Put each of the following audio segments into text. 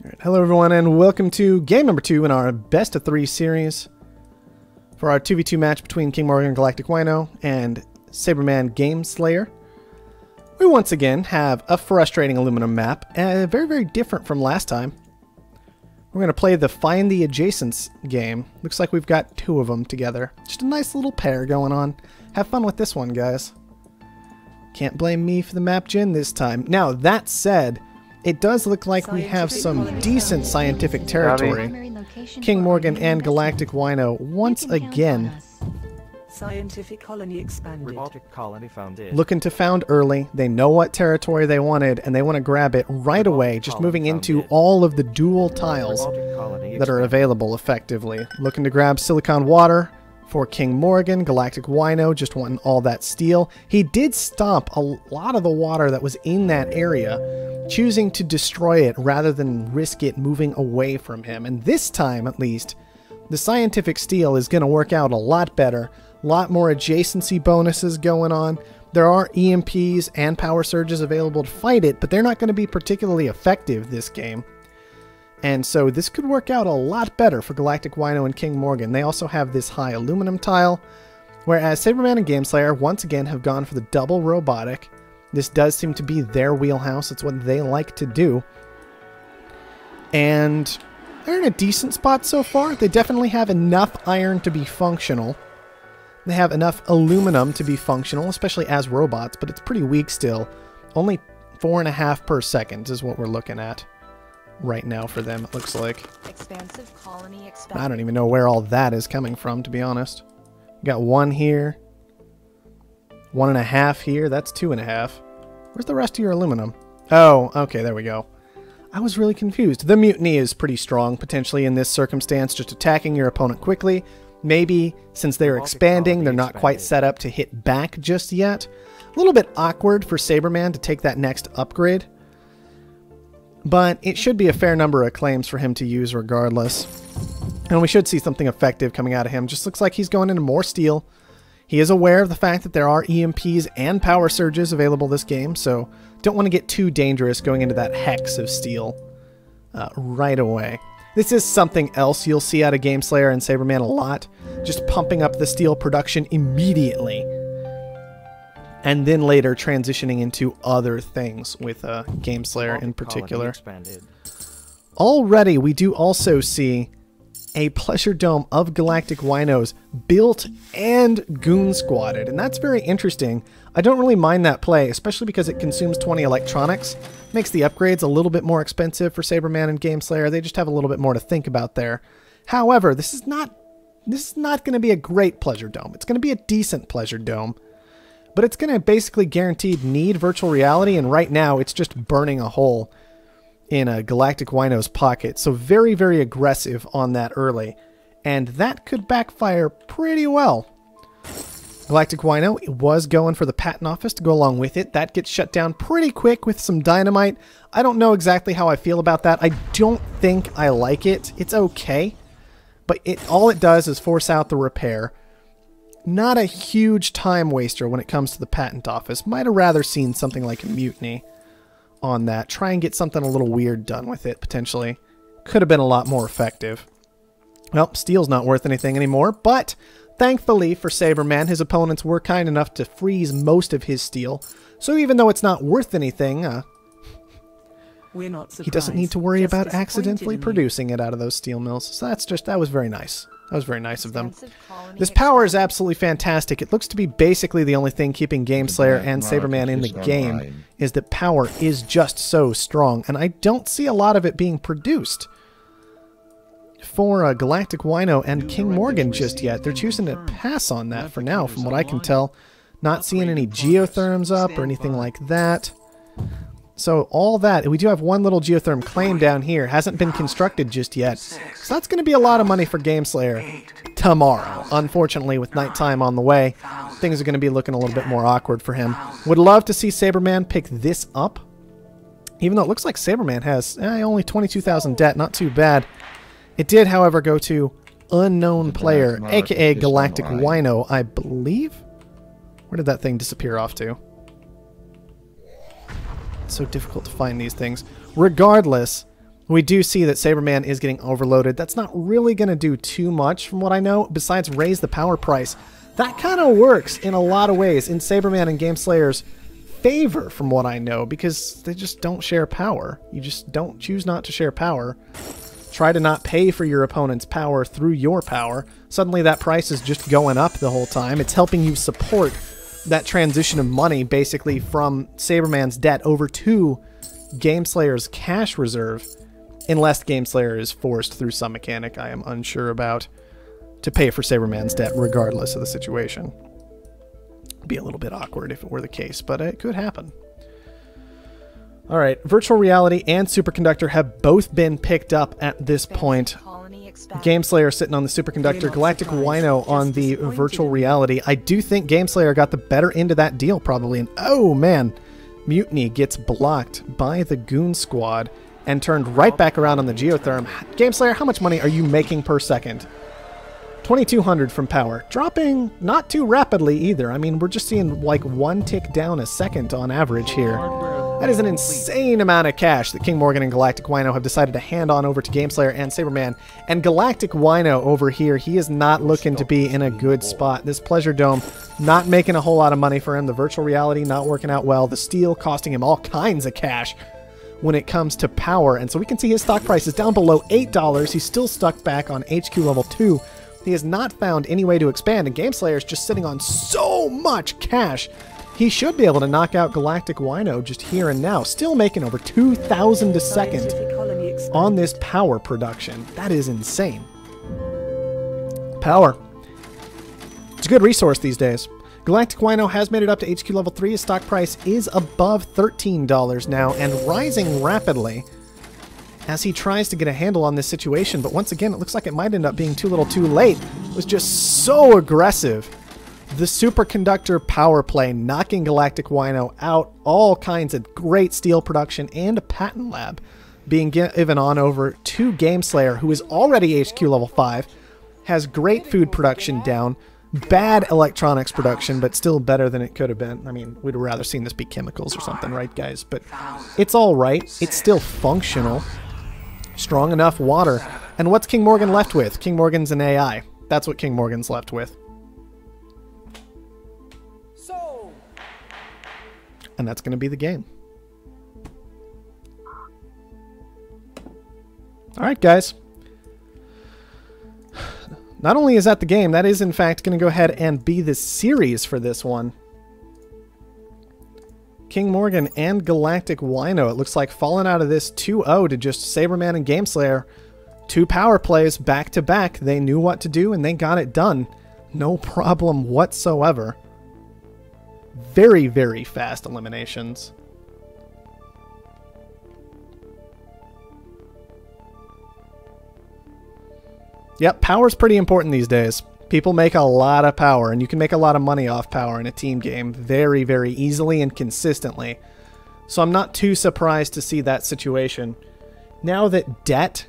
Alright, hello everyone and welcome to game number 2 in our best of 3 series for our 2v2 match between King Morgan, Galactic Wino and Saberman Gameslayer. We once again have a frustrating aluminum map, very different from last time. We're going to play the Find the Adjacents game. Looks like we've got 2 of them together. Just a nice little pair going on. Have fun with this one, guys. Can't blame me for the map gen this time. Now, that said, it does look like we have some decent scientific territory. King Morgan and Galactic Wino once again Scientific colony expanded. Robotic colony founded. looking to found early. They know what territory they wanted and they want to grab it right away, just moving into all of the dual tiles that are available effectively. Looking to grab silicon water for King Morgan. Galactic Wino just wanting all that steel. He did stop a lot of the water that was in that area, choosing to destroy it rather than risk it moving away from him. And this time, at least, the scientific steel is going to work out a lot better. A lot more adjacency bonuses going on. There are EMPs and power surges available to fight it, but they're not going to be particularly effective this game. And so this could work out a lot better for Galactic Wino and King Morgan. They also have this high aluminum tile, whereas Saberman and Gameslayer once again have gone for the double robotic. This does seem to be their wheelhouse. It's what they like to do. And they're in a decent spot so far. They definitely have enough iron to be functional. They have enough aluminum to be functional, especially as robots, but it's pretty weak still. Only 4.5 per second is what we're looking at right now for them, it looks like. Expansive colony I don't even know where all that is coming from, to be honest. Got 1 here. 1.5 here. That's 2.5. Where's the rest of your aluminum? Oh, okay, there we go. I was really confused. The mutiny is pretty strong, potentially, in this circumstance, just attacking your opponent quickly. Maybe, since they're expanding, they're not quite set up to hit back just yet. A little bit awkward for Saberman to take that next upgrade. But it should be a fair number of claims for him to use regardless. And we should see something effective coming out of him. Just looks like he's going into more steel. He is aware of the fact that there are EMPs and power surges available this game, so don't want to get too dangerous going into that hex of steel right away. This is something else you'll see out of Gameslayer and Saberman a lot, just pumping up the steel production immediately, and then later transitioning into other things with Gameslayer in particular. Already, we do also see a pleasure dome of Galactic Winos built and goon squatted, and that's very interesting. I don't really mind that play, especially because it consumes 20 electronics. Makes the upgrades a little bit more expensive for Saberman and Gameslayer. They just have a little bit more to think about there. However, this is not going to be a great pleasure dome. It's going to be a decent pleasure dome, but it's going to basically guaranteed need virtual reality, and right now it's just burning a hole in a Galactic Wino's pocket. So very aggressive on that early, and that could backfire pretty well. Galactic Wino was going for the patent office to go along with it. That gets shut down pretty quick with some dynamite. I don't know exactly how I feel about that. I don't think I like it. It's okay, but all it does is force out the repair. Not a huge time waster when it comes to the patent office. Might have rather seen something like a mutiny on that. Try and get something a little weird done with it, potentially. Could have been a lot more effective. Well, steel's not worth anything anymore, but thankfully for Saberman, his opponents were kind enough to freeze most of his steel. So even though it's not worth anything, he doesn't need to worry about accidentally producing it out of those steel mills. So that was very nice. That was very nice of them. This power is absolutely fantastic. It looks to be basically the only thing keeping Gameslayer and Saberman in the game, is that power is just so strong, and I don't see a lot of it being produced for Galactic Wino and King Morgan just yet. They're choosing to pass on that for now, from what I can tell. Not seeing any geotherms up or anything like that. So all that, we do have one little geotherm claim down here. Hasn't been constructed just yet. So that's going to be a lot of money for Gameslayer tomorrow. Unfortunately, with nighttime on the way, things are going to be looking a little bit more awkward for him. Would love to see Saberman pick this up. Even though it looks like Saberman has only 22,000 debt, not too bad. It did, however, go to unknown player, aka Galactic Wino, I believe. Where did that thing disappear off to? It's so difficult to find these things. Regardless, We do see that Saberman is getting overloaded. That's not really going to do too much from what I know, besides raise the power price. That kind of works in a lot of ways in Saberman and Gameslayer's favor from what I know, because they just don't share power. You just don't choose not to share power. Try to not pay for your opponent's power through your power. Suddenly that price is just going up the whole time. It's helping you support that transition of money basically from Saberman's debt over to Gameslayer's cash reserve, unless Gameslayer is forced through some mechanic I am unsure about to pay for Saberman's debt regardless of the situation. Be a little bit awkward if it were the case, but it could happen. Alright, virtual reality and superconductor have both been picked up at this point. Gameslayer sitting on the superconductor, Galactic Wino on the virtual reality. I do think Gameslayer got the better end of that deal probably, and oh man, Mutiny gets blocked by the Goon Squad and turned right back around on the Geotherm. Gameslayer, how much money are you making per second? 2,200 from power. Dropping not too rapidly either. I mean, we're just seeing like 1 tick down a second on average here. That is an insane amount of cash that King Morgan and Galactic Wino have decided to hand on over to Gameslayer and Saberman. And Galactic Wino over here, he is not looking to be in a good spot. This Pleasure Dome not making a whole lot of money for him. The virtual reality not working out well. The steel costing him all kinds of cash when it comes to power. And so we can see his stock price is down below $8. He's still stuck back on HQ level 2. He has not found any way to expand, and Gameslayer is just sitting on so much cash. He should be able to knock out Galactic Wino just here and now, still making over 2,000 a second on this power production. That is insane. Power. It's a good resource these days. Galactic Wino has made it up to HQ level 3. His stock price is above $13 now and rising rapidly as he tries to get a handle on this situation. But once again, it looks like it might end up being too little too late. It was just so aggressive. The superconductor power play knocking Galactic Wino out. All kinds of great steel production and a patent lab being given on over to Gameslayer, who is already HQ level 5, has great food production down, bad electronics production, but still better than it could have been. I mean, we'd have rather seen this be chemicals or something, right, guys? But it's all right. It's still functional. Strong enough water. And what's King Morgan left with? King Morgan's an AI. That's what King Morgan's left with. And that's going to be the game. Alright, guys. Not only is that the game, that is in fact going to go ahead and be the series for this one. King Morgan and Galactic Wino, it looks like falling out of this 2-0 to just Saberman and Gameslayer. 2 power plays back to back. They knew what to do and they got it done. No problem whatsoever. Very, very fast eliminations. Yep, power's pretty important these days. People make a lot of power, and you can make a lot of money off power in a team game very, very easily and consistently. So I'm not too surprised to see that situation. Now that debt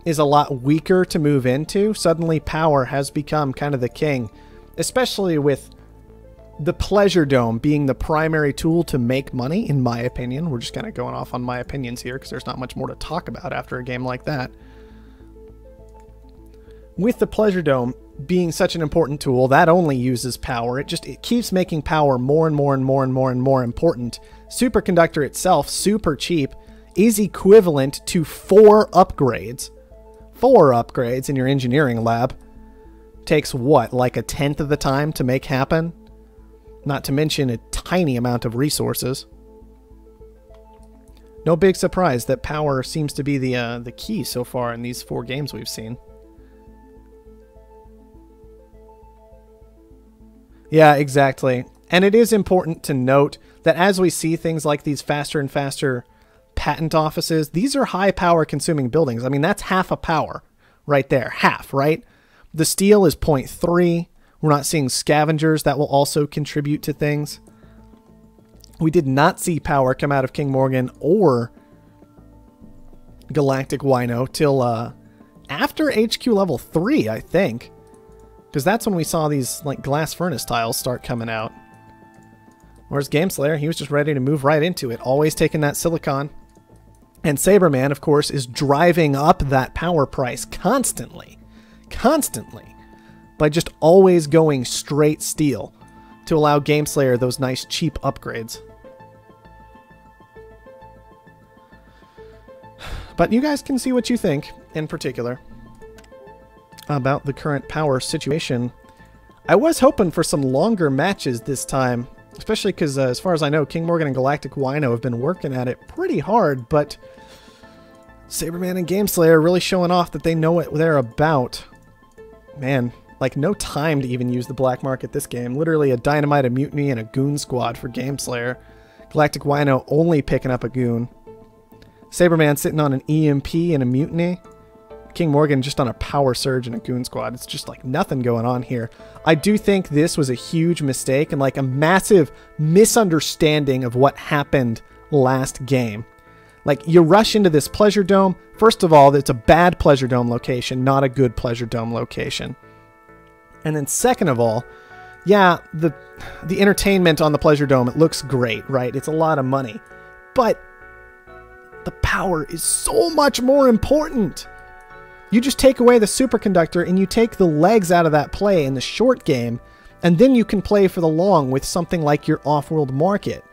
is a lot weaker to move into, suddenly power has become kind of the king, especially with the Pleasure Dome being the primary tool to make money, in my opinion. We're just kind of going off on my opinions here because there's not much more to talk about after a game like that. With the Pleasure Dome being such an important tool, that only uses power. It keeps making power more and more and more and more and more important. Superconductor itself, super cheap, is equivalent to 4 upgrades. 4 upgrades in your engineering lab. Takes what, like a 1/10 of the time to make happen? Not to mention a tiny amount of resources. No big surprise that power seems to be the key so far in these 4 games we've seen. Yeah, exactly. And it is important to note that as we see things like these faster and faster patent offices, these are high power consuming buildings. I mean, that's half a power right there. Half, right? The steel is 0.3. We're not seeing scavengers that will also contribute to things. We did not see power come out of King Morgan or Galactic Wino till after HQ level 3, I think. Because that's when we saw these like glass furnace tiles start coming out. Whereas Gameslayer, he was just ready to move right into it. Always taking that silicon. And Saberman, of course, is driving up that power price constantly, by just always going straight steel to allow Gameslayer those nice cheap upgrades. But you guys can see what you think, in particular, about the current power situation. I was hoping for some longer matches this time, especially because, as far as I know, King Morgan and Galactic Wino have been working at it pretty hard, but Saberman and Gameslayer are really showing off that they know what they're about. Man, like, no time to even use the black market this game. Literally a dynamite, a mutiny, and a goon squad for Gameslayer. Galactic Wino only picking up a goon. Saberman sitting on an EMP and a mutiny. King Morgan just on a power surge and a goon squad. It's just like nothing going on here. I do think this was a huge mistake and like a massive misunderstanding of what happened last game. Like, you rush into this Pleasure Dome. First of all, it's a bad Pleasure Dome location, not a good Pleasure Dome location. And then second of all, yeah, the entertainment on the Pleasure Dome, it looks great, right? It's a lot of money. But the power is so much more important. You just take away the superconductor and you take the legs out of that play in the short game, and then you can play for the long with something like your Offworld market.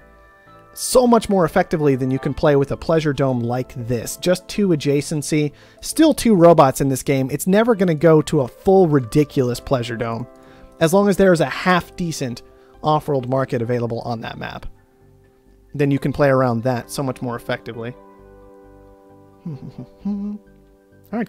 So much more effectively than you can play with a Pleasure Dome like this. Just 2 adjacency, still 2 robots in this game. It's never going to go to a full ridiculous Pleasure Dome, as long as there's a half-decent Offworld market available on that map. Then you can play around that so much more effectively. Alright.